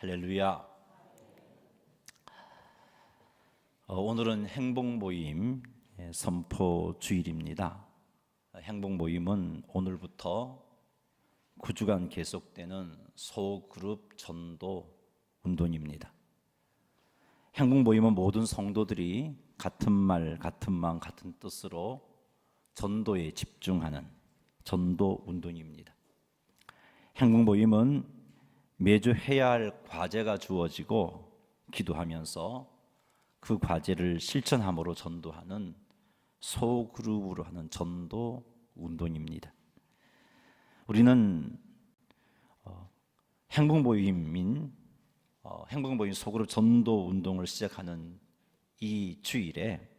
할렐루야. 오늘은 행복모임 선포 주일입니다. 행복모임은 오늘부터 9주간 계속되는 소그룹 전도 운동입니다. 행복모임은 모든 성도들이 같은 말, 같은 마음, 같은 뜻으로 전도에 집중하는 전도 운동입니다. 행복모임은 매주 해야 할 과제가 주어지고 기도하면서 그 과제를 실천함으로 전도하는 소그룹으로 하는 전도 운동입니다. 우리는 행복모임 소그룹 전도 운동을 시작하는 이 주일에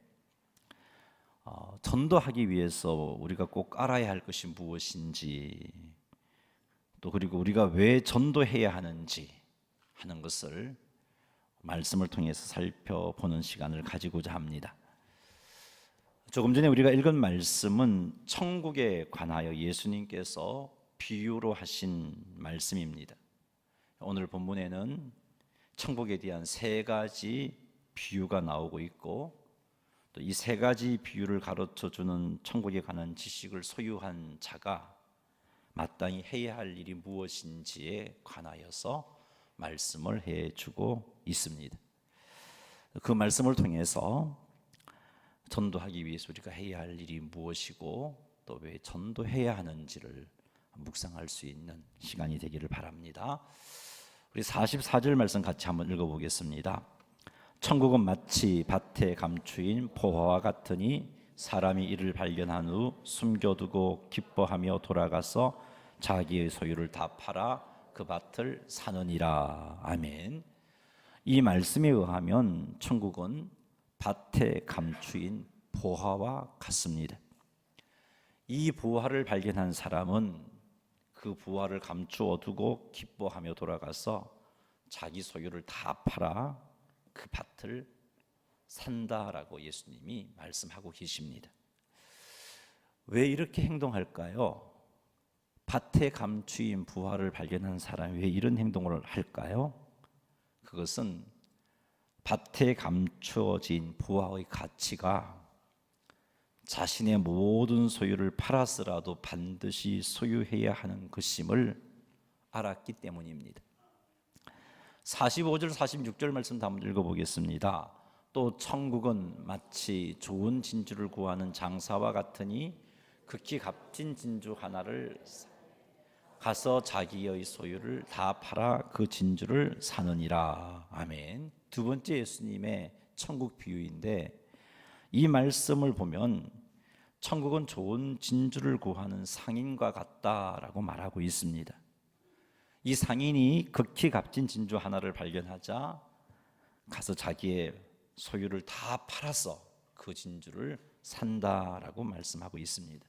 전도하기 위해서 우리가 꼭 알아야 할 것이 무엇인지, 또 그리고 우리가 왜 전도해야 하는지 하는 것을 말씀을 통해서 살펴보는 시간을 가지고자 합니다. 조금 전에 우리가 읽은 말씀은 천국에 관하여 예수님께서 비유로 하신 말씀입니다. 오늘 본문에는 천국에 대한 세 가지 비유가 나오고 있고, 또 이 세 가지 비유를 가르쳐주는 천국에 관한 지식을 소유한 자가 마땅히 해야 할 일이 무엇인지에 관하여서 말씀을 해주고 있습니다. 그 말씀을 통해서 전도하기 위해서 우리가 해야 할 일이 무엇이고 또 왜 전도해야 하는지를 묵상할 수 있는 시간이 되기를 바랍니다. 우리 44절 말씀 같이 한번 읽어보겠습니다. 천국은 마치 밭에 감추인 보화와 같으니 사람이 이를 발견한 후 숨겨두고 기뻐하며 돌아가서 자기의 소유를 다 팔아 그 밭을 사느니라. 아멘. 이 말씀에 의하면 천국은 밭에 감추인 보화와 같습니다. 이 보화를 발견한 사람은 그 보화를 감추어 두고 기뻐하며 돌아가서 자기 소유를 다 팔아 그 밭을 산다라고 예수님이 말씀하고 계십니다. 왜 이렇게 행동할까요? 밭에 감추인 부화를 발견한 사람이 왜 이런 행동을 할까요? 그것은 밭에 감추어진 부화의 가치가 자신의 모든 소유를 팔아서라도 반드시 소유해야 하는 것임을 알았기 때문입니다. 45절 46절 말씀 한번 읽어보겠습니다. 또 천국은 마치 좋은 진주를 구하는 장사와 같으니 극히 값진 진주 하나를 가서 자기의 소유를 다 팔아 그 진주를 사느니라. 아멘. 두 번째 예수님의 천국 비유인데, 이 말씀을 보면 천국은 좋은 진주를 구하는 상인과 같다라고 말하고 있습니다. 이 상인이 극히 값진 진주 하나를 발견하자 가서 자기의 소유를 다 팔아서 그 진주를 산다라고 말씀하고 있습니다.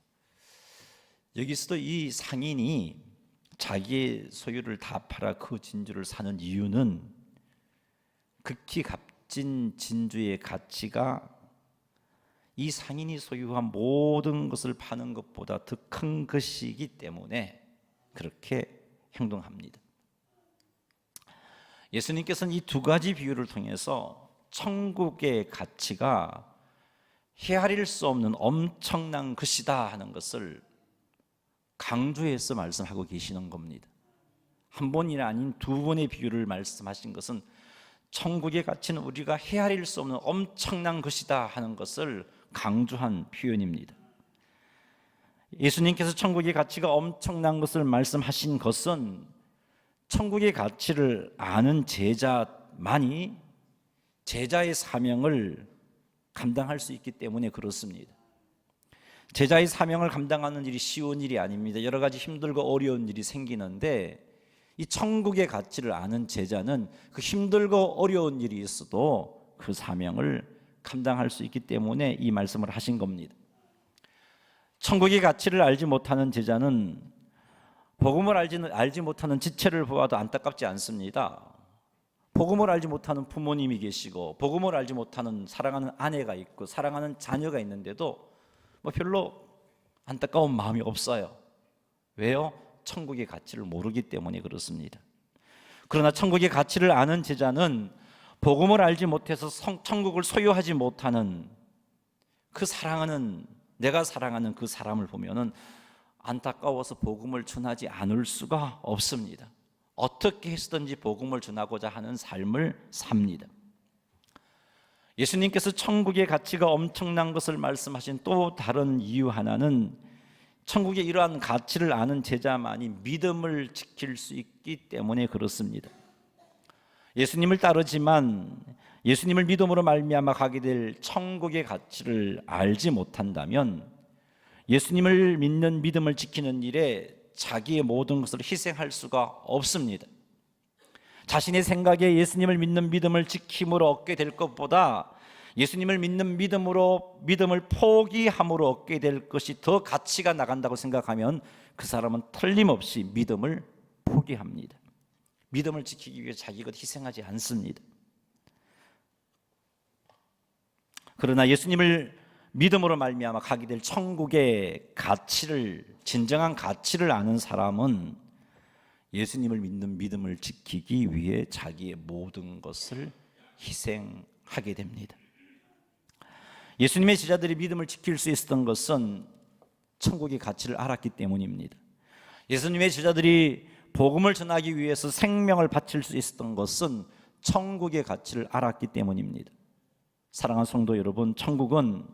여기서도 이 상인이 자기의 소유를 다 팔아 그 진주를 사는 이유는 극히 값진 진주의 가치가 이 상인이 소유한 모든 것을 파는 것보다 더 큰 것이기 때문에 그렇게 행동합니다. 예수님께서는 이 두 가지 비유를 통해서 천국의 가치가 헤아릴 수 없는 엄청난 것이다 하는 것을 강조해서 말씀하고 계시는 겁니다. 한 번이 아닌 두 번의 비유를 말씀하신 것은 천국의 가치는 우리가 헤아릴 수 없는 엄청난 것이다 하는 것을 강조한 표현입니다. 예수님께서 천국의 가치가 엄청난 것을 말씀하신 것은 천국의 가치를 아는 제자만이 제자의 사명을 감당할 수 있기 때문에 그렇습니다. 제자의 사명을 감당하는 일이 쉬운 일이 아닙니다. 여러 가지 힘들고 어려운 일이 생기는데 이 천국의 가치를 아는 제자는 그 힘들고 어려운 일이 있어도 그 사명을 감당할 수 있기 때문에 이 말씀을 하신 겁니다. 천국의 가치를 알지 못하는 제자는 복음을 알지 못하는 지체를 보아도 안타깝지 않습니다. 복음을 알지 못하는 부모님이 계시고 복음을 알지 못하는 사랑하는 아내가 있고 사랑하는 자녀가 있는데도 별로 안타까운 마음이 없어요. 왜요? 천국의 가치를 모르기 때문에 그렇습니다. 그러나 천국의 가치를 아는 제자는 복음을 알지 못해서 천국을 소유하지 못하는 내가 사랑하는 그 사람을 보면은 안타까워서 복음을 전하지 않을 수가 없습니다. 어떻게 해서든지 복음을 전하고자 하는 삶을 삽니다. 예수님께서 천국의 가치가 엄청난 것을 말씀하신 또 다른 이유 하나는 천국의 이러한 가치를 아는 제자만이 믿음을 지킬 수 있기 때문에 그렇습니다. 예수님을 따르지만 예수님을 믿음으로 말미암아 가게 될 천국의 가치를 알지 못한다면 예수님을 믿는 믿음을 지키는 일에 자기의 모든 것을 희생할 수가 없습니다. 자신의 생각에 예수님을 믿는 믿음을 지킴으로 얻게 될 것보다 예수님을 믿는 믿음을 포기함으로 얻게 될 것이 더 가치가 나간다고 생각하면 그 사람은 틀림없이 믿음을 포기합니다. 믿음을 지키기 위해 자기 것 희생하지 않습니다. 그러나 예수님을 믿음으로 말미암아 가게 될 천국의 진정한 가치를 아는 사람은 예수님을 믿는 믿음을 지키기 위해 자기의 모든 것을 희생하게 됩니다. 예수님의 제자들이 믿음을 지킬 수 있었던 것은 천국의 가치를 알았기 때문입니다. 예수님의 제자들이 복음을 전하기 위해서 생명을 바칠 수 있었던 것은 천국의 가치를 알았기 때문입니다. 사랑하는 성도 여러분, 천국은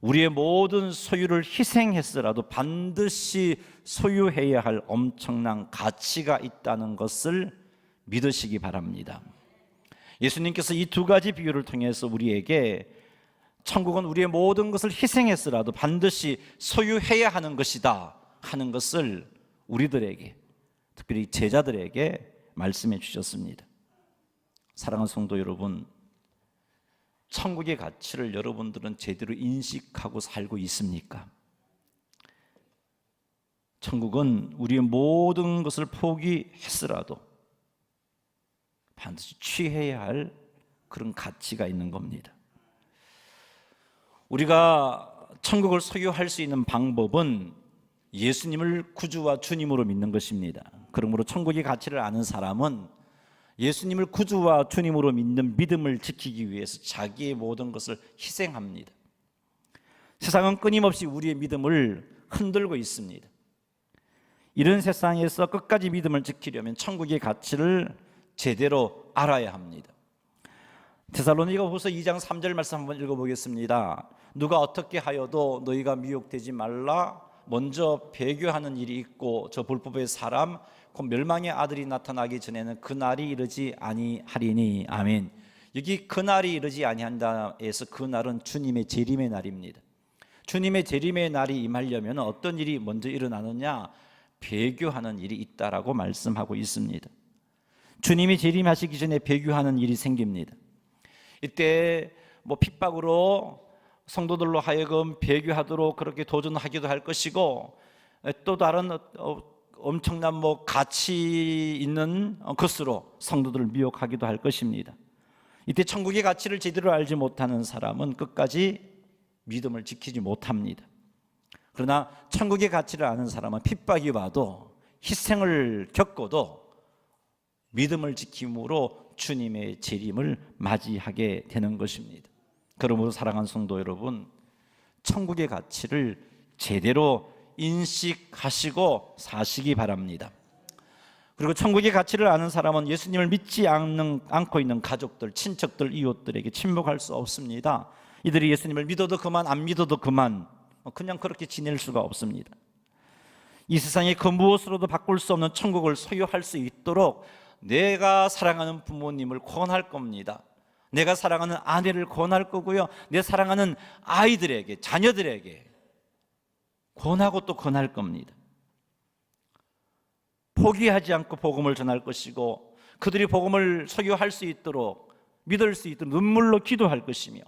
우리의 모든 소유를 희생했으라도 반드시 소유해야 할 엄청난 가치가 있다는 것을 믿으시기 바랍니다. 예수님께서 이 두 가지 비유를 통해서 우리에게 천국은 우리의 모든 것을 희생했으라도 반드시 소유해야 하는 것이다 하는 것을 우리들에게, 특별히 제자들에게 말씀해 주셨습니다. 사랑하는 성도 여러분, 천국의 가치를 여러분들은 제대로 인식하고 살고 있습니까? 천국은 우리의 모든 것을 포기했으라도 반드시 취해야 할 그런 가치가 있는 겁니다. 우리가 천국을 소유할 수 있는 방법은 예수님을 구주와 주님으로 믿는 것입니다. 그러므로 천국의 가치를 아는 사람은 예수님을 구주와 주님으로 믿는 믿음을 지키기 위해서 자기의 모든 것을 희생합니다. 세상은 끊임없이 우리의 믿음을 흔들고 있습니다. 이런 세상에서 끝까지 믿음을 지키려면 천국의 가치를 제대로 알아야 합니다. 데살로니가후서 2장 3절 말씀 한번 읽어보겠습니다. 누가 어떻게 하여도 너희가 미혹되지 말라. 먼저 배교하는 일이 있고 저 불법의 사람 곧 멸망의 아들이 나타나기 전에는 그날이 이르지 아니하리니. 아멘. 여기 그날이 이르지 아니한다에서 그날은 주님의 재림의 날입니다. 주님의 재림의 날이 임하려면 어떤 일이 먼저 일어나느냐? 배교하는 일이 있다라고 말씀하고 있습니다. 주님이 재림하시기 전에 배교하는 일이 생깁니다. 이때 핍박으로 성도들로 하여금 배교하도록 그렇게 도전하기도 할 것이고, 또 다른 엄청난 가치 있는 것으로 성도들을 미혹하기도 할 것입니다. 이때 천국의 가치를 제대로 알지 못하는 사람은 끝까지 믿음을 지키지 못합니다. 그러나 천국의 가치를 아는 사람은 핍박이 와도 희생을 겪어도 믿음을 지킴으로 주님의 재림을 맞이하게 되는 것입니다. 그러므로 사랑하는 성도 여러분, 천국의 가치를 제대로 인식하시고 사시기 바랍니다. 그리고 천국의 가치를 아는 사람은 예수님을 믿지 않고 있는 가족들, 친척들, 이웃들에게 침묵할 수 없습니다. 이들이 예수님을 믿어도 그만, 안 믿어도 그만, 그냥 그렇게 지낼 수가 없습니다. 이 세상에 그 무엇으로도 바꿀 수 없는 천국을 소유할 수 있도록 내가 사랑하는 부모님을 권할 겁니다. 내가 사랑하는 아내를 권할 거고요, 내 사랑하는 아이들에게, 자녀들에게 권하고 또 권할 겁니다. 포기하지 않고 복음을 전할 것이고, 그들이 복음을 소유할 수 있도록, 믿을 수 있도록 눈물로 기도할 것이며,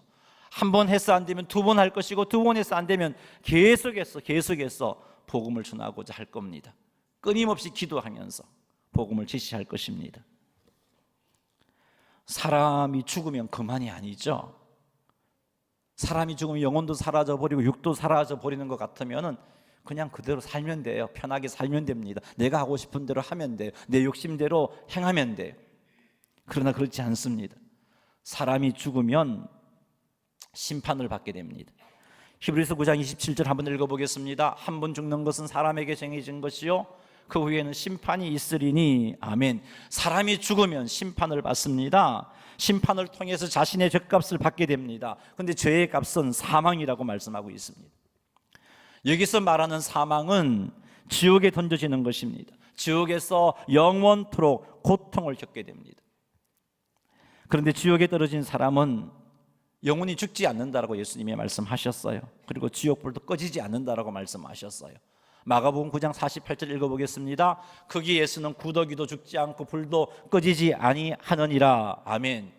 한 번 해서 안 되면 두 번 할 것이고, 두 번 해서 안 되면 계속해서 복음을 전하고자 할 겁니다. 끊임없이 기도하면서 복음을 제시할 것입니다. 사람이 죽으면 그만이 아니죠. 사람이 죽으면 영혼도 사라져버리고 육도 사라져버리는 것 같으면 그냥 그대로 살면 돼요. 편하게 살면 됩니다. 내가 하고 싶은 대로 하면 돼요. 내 욕심대로 행하면 돼요. 그러나 그렇지 않습니다. 사람이 죽으면 심판을 받게 됩니다. 히브리서 9장 27절 한번 읽어보겠습니다. 한 번 죽는 것은 사람에게 정해진 것이요 그 후에는 심판이 있으리니. 아멘. 사람이 죽으면 심판을 받습니다. 심판을 통해서 자신의 죄값을 받게 됩니다. 그런데 죄의 값은 사망이라고 말씀하고 있습니다. 여기서 말하는 사망은 지옥에 던져지는 것입니다. 지옥에서 영원토록 고통을 겪게 됩니다. 그런데 지옥에 떨어진 사람은 영원히 죽지 않는다라고 예수님이 말씀하셨어요. 그리고 지옥불도 꺼지지 않는다라고 말씀하셨어요. 마가복음 9장 48절 읽어보겠습니다. 거기에서는 구더기도 죽지 않고 불도 꺼지지 아니하느니라. 아멘.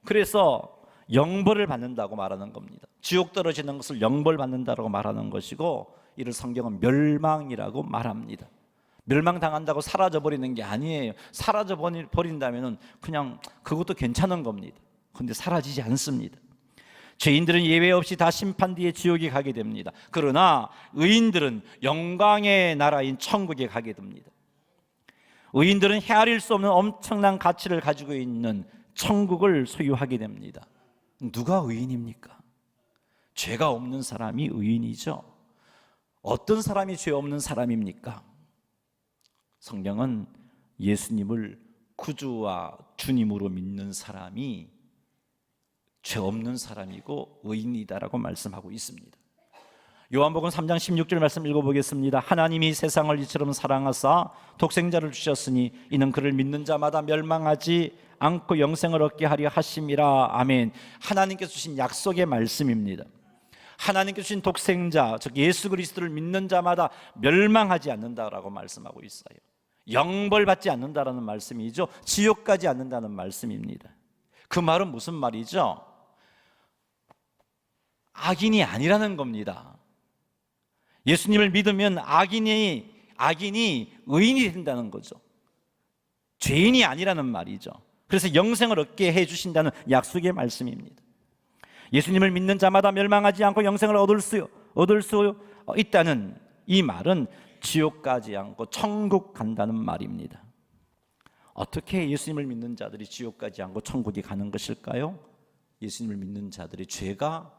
그래서 영벌을 받는다고 말하는 겁니다. 지옥 떨어지는 것을 영벌 받는다고 말하는 것이고, 이를 성경은 멸망이라고 말합니다. 멸망당한다고 사라져버리는 게 아니에요. 사라져버린다면 그냥 그것도 괜찮은 겁니다. 그런데 사라지지 않습니다. 죄인들은 예외 없이 다 심판 뒤에 지옥에 가게 됩니다. 그러나 의인들은 영광의 나라인 천국에 가게 됩니다. 의인들은 헤아릴 수 없는 엄청난 가치를 가지고 있는 천국을 소유하게 됩니다. 누가 의인입니까? 죄가 없는 사람이 의인이죠. 어떤 사람이 죄 없는 사람입니까? 성경은 예수님을 구주와 주님으로 믿는 사람이 죄 없는 사람이고 의인이다라고 말씀하고 있습니다. 요한복음 3장 16절 말씀 읽어보겠습니다. 하나님이 세상을 이처럼 사랑하사 독생자를 주셨으니 이는 그를 믿는 자마다 멸망하지 않고 영생을 얻게 하려 하심이라. 아멘. 하나님께서 주신 약속의 말씀입니다. 하나님께서 주신 독생자, 즉 예수 그리스도를 믿는 자마다 멸망하지 않는다라고 말씀하고 있어요. 영벌받지 않는다라는 말씀이죠. 지옥 가지 않는다는 말씀입니다. 그 말은 무슨 말이죠? 악인이 아니라는 겁니다. 예수님을 믿으면 악인이 의인이 된다는 거죠. 죄인이 아니라는 말이죠. 그래서 영생을 얻게 해주신다는 약속의 말씀입니다. 예수님을 믿는 자마다 멸망하지 않고 영생을 얻을 수 있다는 이 말은 지옥 가지 않고 천국 간다는 말입니다. 어떻게 예수님을 믿는 자들이 지옥 가지 않고 천국에 가는 것일까요? 예수님을 믿는 자들의 죄가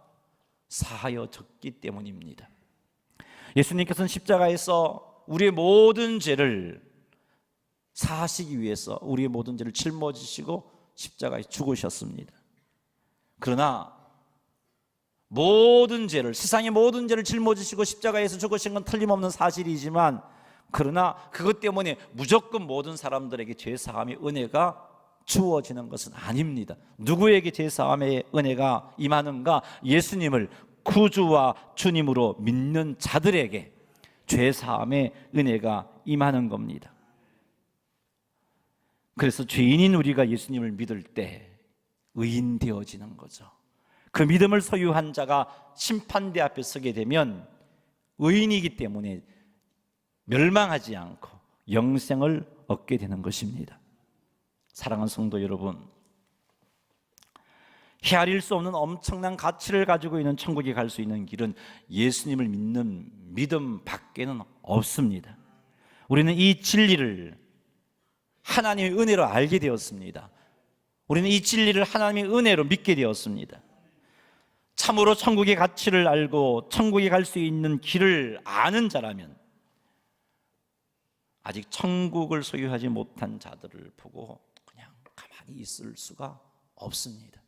사하여졌기 때문입니다. 예수님께서는 십자가에서 우리의 모든 죄를 사하시기 위해서 우리의 모든 죄를 짊어지시고 십자가에 죽으셨습니다. 그러나 모든 죄를, 세상의 모든 죄를 짊어지시고 십자가에서 죽으신 건 틀림없는 사실이지만, 그러나 그것 때문에 무조건 모든 사람들에게 죄사함의 은혜가 주어지는 것은 아닙니다. 누구에게 죄사함의 은혜가 임하는가? 예수님을 구주와 주님으로 믿는 자들에게 죄사함의 은혜가 임하는 겁니다. 그래서 죄인인 우리가 예수님을 믿을 때 의인 되어지는 거죠. 그 믿음을 소유한 자가 심판대 앞에 서게 되면 의인이기 때문에 멸망하지 않고 영생을 얻게 되는 것입니다. 사랑하는 성도 여러분, 헤아릴 수 없는 엄청난 가치를 가지고 있는 천국에 갈 수 있는 길은 예수님을 믿는 믿음 밖에는 없습니다. 우리는 이 진리를 하나님의 은혜로 알게 되었습니다. 우리는 이 진리를 하나님의 은혜로 믿게 되었습니다. 참으로 천국의 가치를 알고 천국에 갈 수 있는 길을 아는 자라면 아직 천국을 소유하지 못한 자들을 보고 그냥 가만히 있을 수가 없습니다.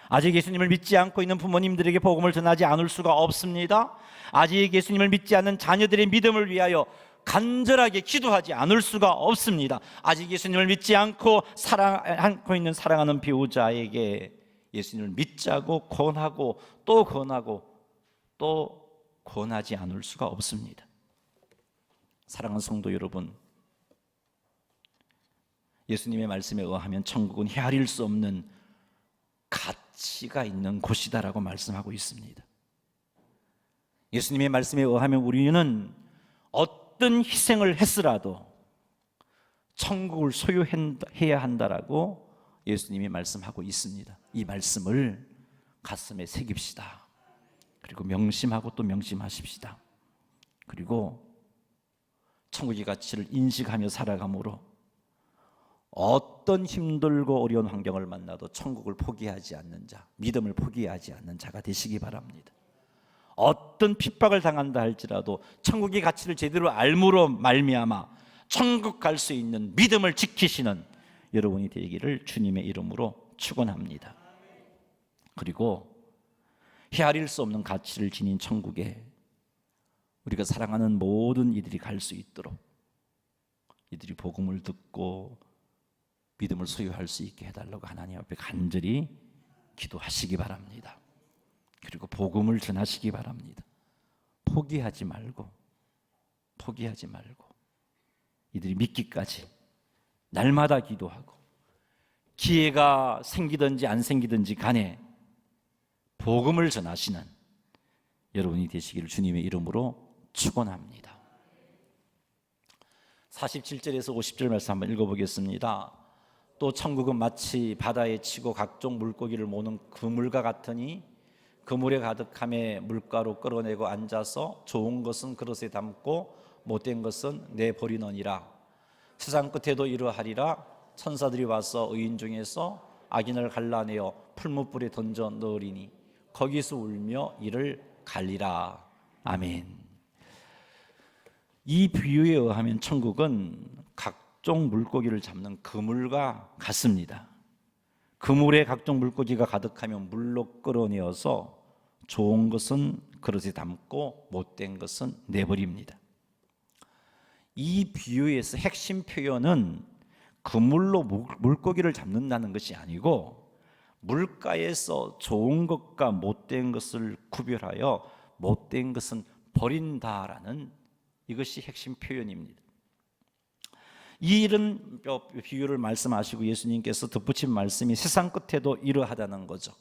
아직 예수님을 믿지 않고 있는 부모님들에게 복음을 전하지 않을 수가 없습니다. 아직 예수님을 믿지 않는 자녀들의 믿음을 위하여 간절하게 기도하지 않을 수가 없습니다. 아직 예수님을 믿지 않고 있는 사랑하는 배우자에게 예수님을 믿자고 권하고 또 권하고 또 권하지 않을 수가 없습니다. 사랑하는 성도 여러분, 예수님의 말씀에 의하면 천국은 헤아릴 수 없는 가치가 있는 곳이다라고 말씀하고 있습니다. 예수님의 말씀에 의하면 우리는 어떤 희생을 했으라도 천국을 소유해야 한다라고 예수님이 말씀하고 있습니다. 이 말씀을 가슴에 새깁시다. 그리고 명심하고 또 명심하십시다. 그리고 천국의 가치를 인식하며 살아감으로 어떤 힘들고 어려운 환경을 만나도 천국을 포기하지 않는 자, 믿음을 포기하지 않는 자가 되시기 바랍니다. 어떤 핍박을 당한다 할지라도 천국의 가치를 제대로 알므로 말미암아 천국 갈 수 있는 믿음을 지키시는 여러분이 되기를 주님의 이름으로 축원합니다. 그리고 헤아릴 수 없는 가치를 지닌 천국에 우리가 사랑하는 모든 이들이 갈 수 있도록 이들이 복음을 듣고 믿음을 소유할 수 있게 해달라고 하나님 앞에 간절히 기도하시기 바랍니다. 그리고 복음을 전하시기 바랍니다. 포기하지 말고 이들이 믿기까지 날마다 기도하고 기회가 생기든지 안 생기든지 간에 복음을 전하시는 여러분이 되시기를 주님의 이름으로 축원합니다. 47절에서 50절 말씀 한번 읽어보겠습니다. 또 천국은 마치 바다에 치고 각종 물고기를 모는 그물과 같으니 그물에 가득함에 물가로 끌어내고 앉아서 좋은 것은 그릇에 담고 못된 것은 내버리느니라. 세상 끝에도 이러하리라. 천사들이 와서 의인 중에서 악인을 갈라내어 풀무불에 던져 넣으리니 거기서 울며 이를 갈리라. 아멘. 이 비유에 의하면 천국은 각종 물고기를 잡는 그물과 같습니다. 그물에 각종 물고기가 가득하면 물로 끌어내어서 좋은 것은 그릇에 담고 못된 것은 내버립니다. 이 비유에서 핵심 표현은 그물로 물고기를 잡는다는 것이 아니고 물가에서 좋은 것과 못된 것을 구별하여 못된 것은 버린다라는 이것이 핵심 표현입니다. 이 이런 비유를 말씀하시고 예수님께서 덧붙인 말씀이 세상 끝에도 이러하다는 거죠.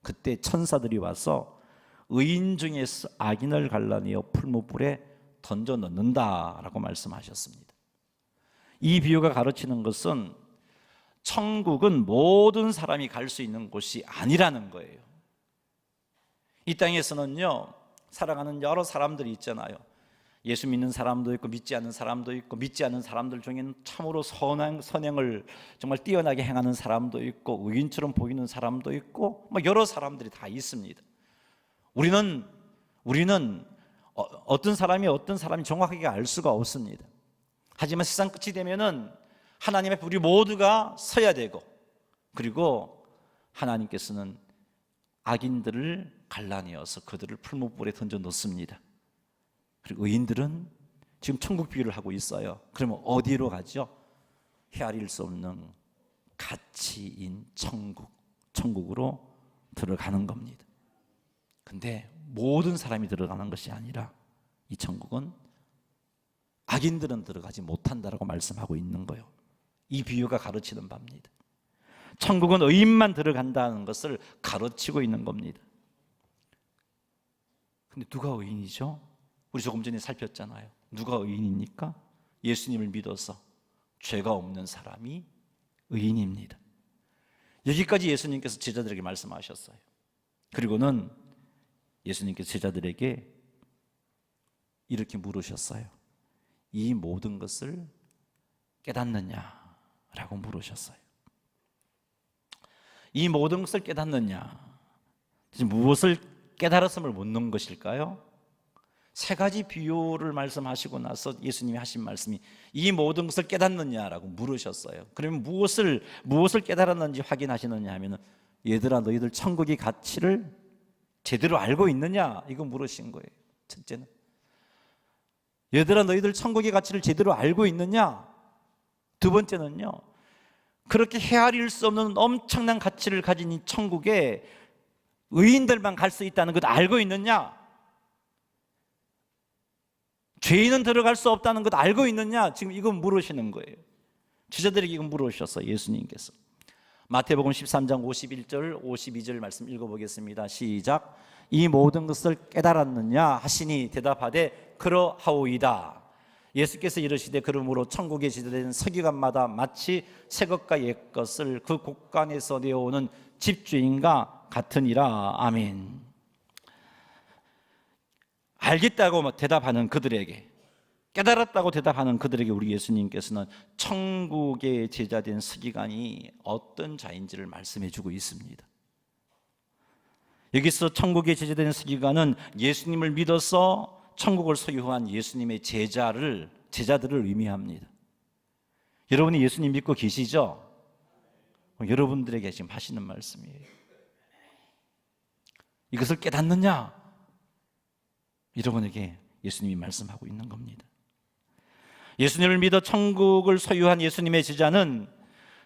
그때 천사들이 와서 의인 중에서 악인을 갈라내어 풀무불에 던져 넣는다라고 말씀하셨습니다. 이 비유가 가르치는 것은 천국은 모든 사람이 갈 수 있는 곳이 아니라는 거예요. 이 땅에서는요, 살아가는 여러 사람들이 있잖아요. 예수 믿는 사람도 있고 믿지 않는 사람도 있고 믿지 않는 사람들 중에는 참으로 선행을 정말 뛰어나게 행하는 사람도 있고 의인처럼 보이는 사람도 있고 여러 사람들이 다 있습니다. 우리는 어떤 사람이 정확하게 알 수가 없습니다. 하지만 세상 끝이 되면은 하나님 앞에 우리 모두가 서야 되고, 그리고 하나님께서는 악인들을 갈라내어서 그들을 풀무불에 던져 놓습니다. 그리고 의인들은 지금 천국 비유를 하고 있어요. 그러면 어디로 가죠? 헤아릴 수 없는 가치인 천국으로 들어가는 겁니다. 근데 모든 사람이 들어가는 것이 아니라 이 천국은 악인들은 들어가지 못한다라고 말씀하고 있는 거예요. 이 비유가 가르치는 바입니다. 천국은 의인만 들어간다는 것을 가르치고 있는 겁니다. 근데 누가 의인이죠? 우리 조금 전에 살폈잖아요. 누가 의인입니까? 예수님을 믿어서 죄가 없는 사람이 의인입니다. 여기까지 예수님께서 제자들에게 말씀하셨어요. 그리고는 예수님께서 제자들에게 이렇게 물으셨어요. 이 모든 것을 깨닫느냐라고 물으셨어요. 이 모든 것을 깨닫느냐, 무엇을 깨달았음을 묻는 것일까요? 세 가지 비유를 말씀하시고 나서 예수님이 하신 말씀이 이 모든 것을 깨닫느냐라고 물으셨어요. 그러면 무엇을 깨달았는지 확인하시느냐 하면은, 얘들아 너희들 천국의 가치를 제대로 알고 있느냐, 이거 물으신 거예요. 첫째는 얘들아 너희들 천국의 가치를 제대로 알고 있느냐. 두 번째는요, 그렇게 헤아릴 수 없는 엄청난 가치를 가진 이 천국에 의인들만 갈 수 있다는 것 알고 있느냐. 죄인은 들어갈 수 없다는 것 알고 있느냐. 지금 이거 물으시는 거예요. 제자들에게 이거 물으셨어요, 예수님께서. 마태복음 13장 51절 52절 말씀 읽어보겠습니다. 시작. 이 모든 것을 깨달았느냐 하시니 대답하되 그러하오이다. 예수께서 이르시되 그러므로 천국에 지도된 서기관마다 마치 새 것과 옛 것을 그 곳간에서 내어오는 집주인과 같으니라. 아멘. 알겠다고 대답하는 그들에게, 깨달았다고 대답하는 그들에게 우리 예수님께서는 천국의 제자된 서기관이 어떤 자인지를 말씀해 주고 있습니다. 여기서 천국의 제자된 서기관은 예수님을 믿어서 천국을 소유한 예수님의 제자들을 의미합니다. 여러분이 예수님 믿고 계시죠? 여러분들에게 지금 하시는 말씀이에요. 이것을 깨닫느냐? 여러분에게 예수님이 말씀하고 있는 겁니다. 예수님을 믿어 천국을 소유한 예수님의 제자는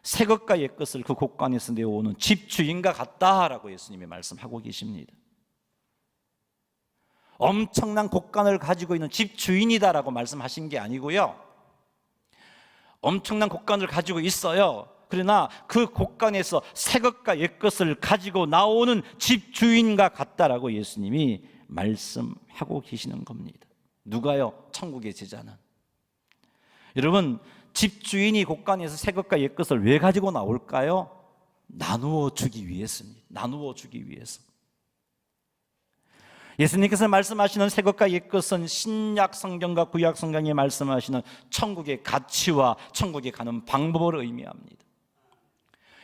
새 것과 옛 것을 그 곳간에서 내어오는 집주인과 같다라고 예수님이 말씀하고 계십니다. 엄청난 곳간을 가지고 있는 집주인이다라고 말씀하신 게 아니고요, 엄청난 곳간을 가지고 있어요. 그러나 그 곳간에서 새 것과 옛 것을 가지고 나오는 집주인과 같다라고 예수님이 말씀하고 계시는 겁니다. 누가요? 천국의 제자는. 여러분, 집주인이 곳간에서 새 것과 옛 것을 왜 가지고 나올까요? 나누어 주기 위해서입니다. 나누어 주기 위해서. 예수님께서 말씀하시는 새 것과 옛 것은 신약 성경과 구약 성경에 말씀하시는 천국의 가치와 천국에 가는 방법을 의미합니다.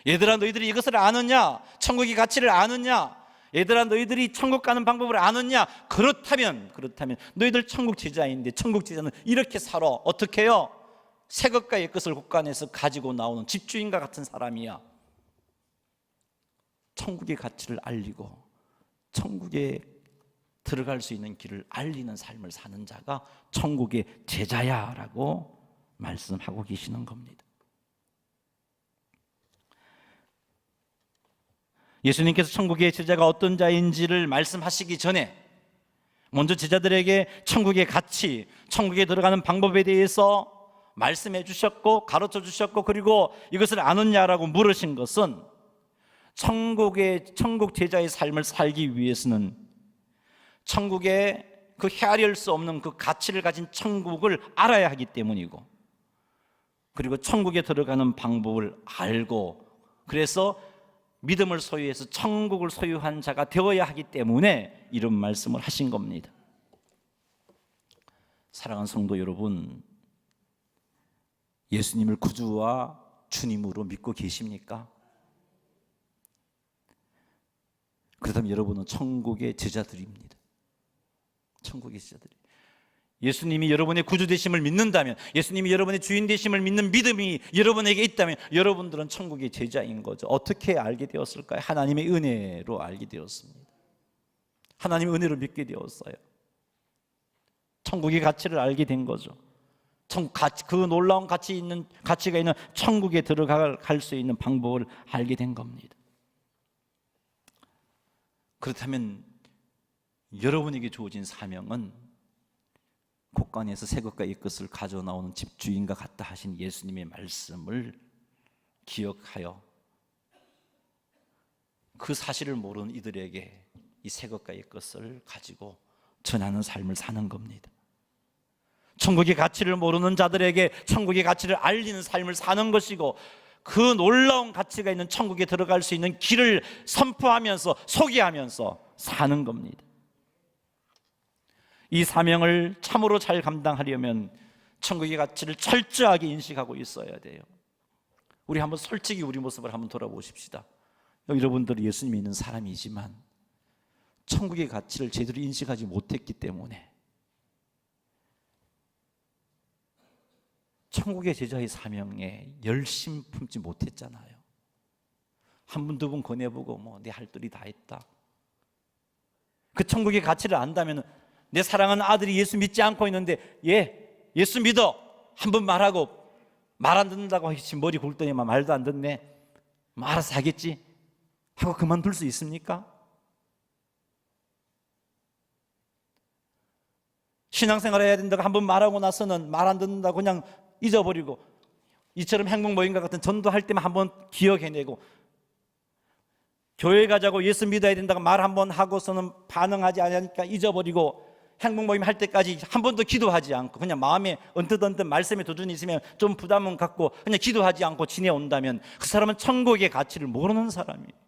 얘들아, 너희들이 이것을 아느냐? 천국의 가치를 아느냐? 얘들아, 너희들이 천국 가는 방법을 아느냐? 그렇다면 너희들 천국 제자인데, 천국 제자는 이렇게 살아. 어떻게 해요? 새 것과 옛 것을 곳간에서 가지고 나오는 집주인과 같은 사람이야. 천국의 가치를 알리고 천국에 들어갈 수 있는 길을 알리는 삶을 사는 자가 천국의 제자야라고 말씀하고 계시는 겁니다. 예수님께서 천국의 제자가 어떤 자인지를 말씀하시기 전에 먼저 제자들에게 천국의 가치, 천국에 들어가는 방법에 대해서 말씀해 주셨고 가르쳐 주셨고, 그리고 이것을 아느냐라고 물으신 것은 천국 제자의 삶을 살기 위해서는 천국의 그 헤아릴 수 없는 그 가치를 가진 천국을 알아야 하기 때문이고, 그리고 천국에 들어가는 방법을 알고, 그래서 믿음을 소유해서 천국을 소유한 자가 되어야 하기 때문에 이런 말씀을 하신 겁니다. 사랑하는 성도 여러분, 예수님을 구주와 주님으로 믿고 계십니까? 그렇다면 여러분은 천국의 제자들입니다. 천국의 제자들이. 예수님이 여러분의 구주 되심을 믿는다면, 예수님이 여러분의 주인 되심을 믿는 믿음이 여러분에게 있다면 여러분들은 천국의 제자인 거죠. 어떻게 알게 되었을까요? 하나님의 은혜로 알게 되었습니다. 하나님의 은혜로 믿게 되었어요. 천국의 가치를 알게 된 거죠. 그 놀라운 가치가 있는 천국에 들어갈 수 있는 방법을 알게 된 겁니다. 그렇다면 여러분에게 주어진 사명은 곳간에서 새 것과 옛 것을 가져 나오는 집주인과 같다 하신 예수님의 말씀을 기억하여 그 사실을 모르는 이들에게 이 새 것과 옛 것을 가지고 전하는 삶을 사는 겁니다. 천국의 가치를 모르는 자들에게 천국의 가치를 알리는 삶을 사는 것이고, 그 놀라운 가치가 있는 천국에 들어갈 수 있는 길을 선포하면서 소개하면서 사는 겁니다. 이 사명을 참으로 잘 감당하려면 천국의 가치를 철저하게 인식하고 있어야 돼요. 우리 한번 솔직히 우리 모습을 한번 돌아보십시다. 여러분들이 예수님이 있는 사람이지만 천국의 가치를 제대로 인식하지 못했기 때문에 천국의 제자의 사명에 열심 품지 못했잖아요. 한 분 두 분 권해보고 내 할 일이 다 했다. 그 천국의 가치를 안다면, 내 사랑하는 아들이 예수 믿지 않고 있는데 예수 믿어 한 번 말하고 말 안 듣는다고 지금 머리 굴더니 말도 안 듣네, 알아서 하겠지 하고 그만둘 수 있습니까? 신앙생활 해야 된다고 한 번 말하고 나서는 말 안 듣는다고 그냥 잊어버리고, 이처럼 행복 모임과 같은 전도할 때만 한번 기억해내고, 교회 가자고 예수 믿어야 된다고 말 한번 하고서는 반응하지 않으니까 잊어버리고, 행복 모임 할 때까지 한 번도 기도하지 않고 그냥 마음에 언뜻 말씀에 도전이 있으면 좀 부담은 갖고 그냥 기도하지 않고 지내온다면 그 사람은 천국의 가치를 모르는 사람이에요.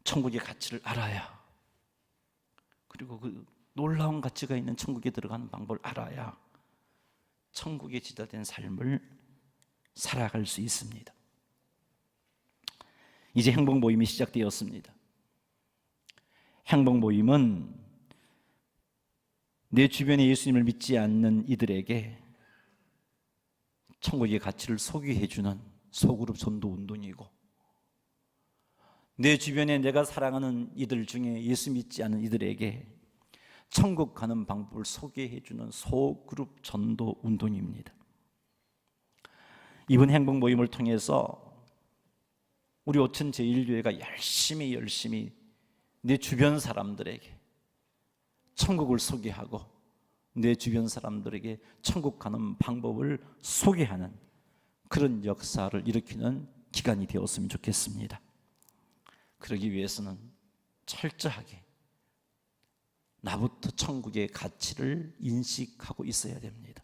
천국의 가치를 알아야, 그리고 그 놀라운 가치가 있는 천국에 들어가는 방법을 알아야 천국에 지다된 삶을 살아갈 수 있습니다. 이제 행복 모임이 시작되었습니다. 행복 모임은 내 주변에 예수님을 믿지 않는 이들에게 천국의 가치를 소개해주는 소그룹 전도 운동이고, 내 주변에 내가 사랑하는 이들 중에 예수 믿지 않는 이들에게 천국 가는 방법을 소개해주는 소그룹 전도 운동입니다. 이번 행복 모임을 통해서 우리 오천 제1교회가 열심히 내 주변 사람들에게 천국을 소개하고 내 주변 사람들에게 천국 가는 방법을 소개하는 그런 역사를 일으키는 기간이 되었으면 좋겠습니다. 그러기 위해서는 철저하게 나부터 천국의 가치를 인식하고 있어야 됩니다.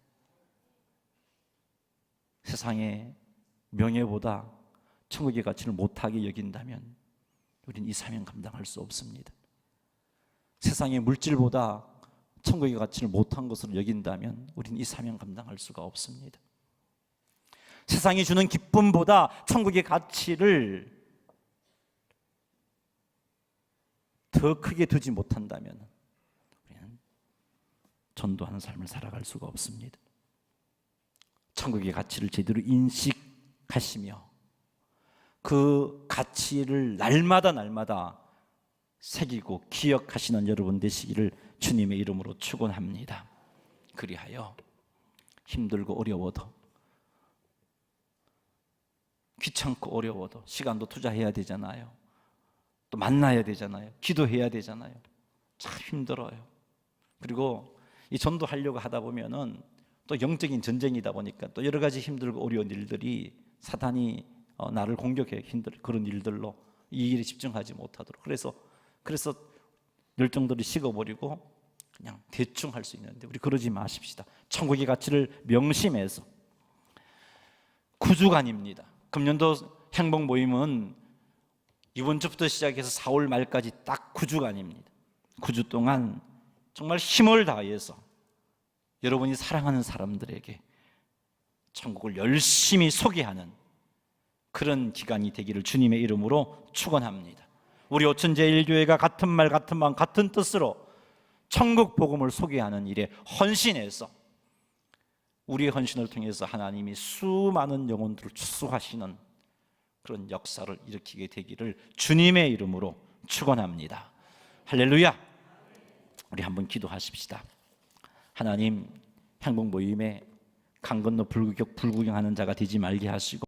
세상의 명예보다 천국의 가치를 못하게 여긴다면 우리는 이 사명 감당할 수 없습니다. 세상의 물질보다 천국의 가치를 못한 것으로 여긴다면 우리는 이 사명 감당할 수가 없습니다. 세상이 주는 기쁨보다 천국의 가치를 더 크게 두지 못한다면 우리는 전도하는 삶을 살아갈 수가 없습니다. 천국의 가치를 제대로 인식하시며 그 가치를 날마다 새기고 기억하시는 여러분 되시기를 주님의 이름으로 축원합니다. 그리하여 힘들고 어려워도, 귀찮고 어려워도 시간도 투자해야 되잖아요. 또 만나야 되잖아요. 기도해야 되잖아요. 참 힘들어요. 그리고 이 전도하려고 하다 보면은 또 영적인 전쟁이다 보니까 또 여러 가지 힘들고 어려운 일들이 사탄이 나를 공격해 힘들 그런 일들로 이 일에 집중하지 못하도록 그래서 열정들이 식어버리고 그냥 대충 할 수 있는데 우리 그러지 마십시다. 천국의 가치를 명심해서 9주간입니다. 금년도 행복 모임은 이번 주부터 시작해서 4월 말까지 딱 9주간입니다. 9주 동안 정말 힘을 다해서 여러분이 사랑하는 사람들에게 천국을 열심히 소개하는 그런 기간이 되기를 주님의 이름으로 축원합니다. 우리 오천 제1교회가 같은 말 같은 마음 같은 뜻으로 천국 복음을 소개하는 일에 헌신해서 우리의 헌신을 통해서 하나님이 수많은 영혼들을 추수하시는 그런 역사를 일으키게 되기를 주님의 이름으로 축원합니다. 할렐루야. 우리 한번 기도하십시다. 하나님, 행복 모임에 강 건너 불구경하는 자가 되지 말게 하시고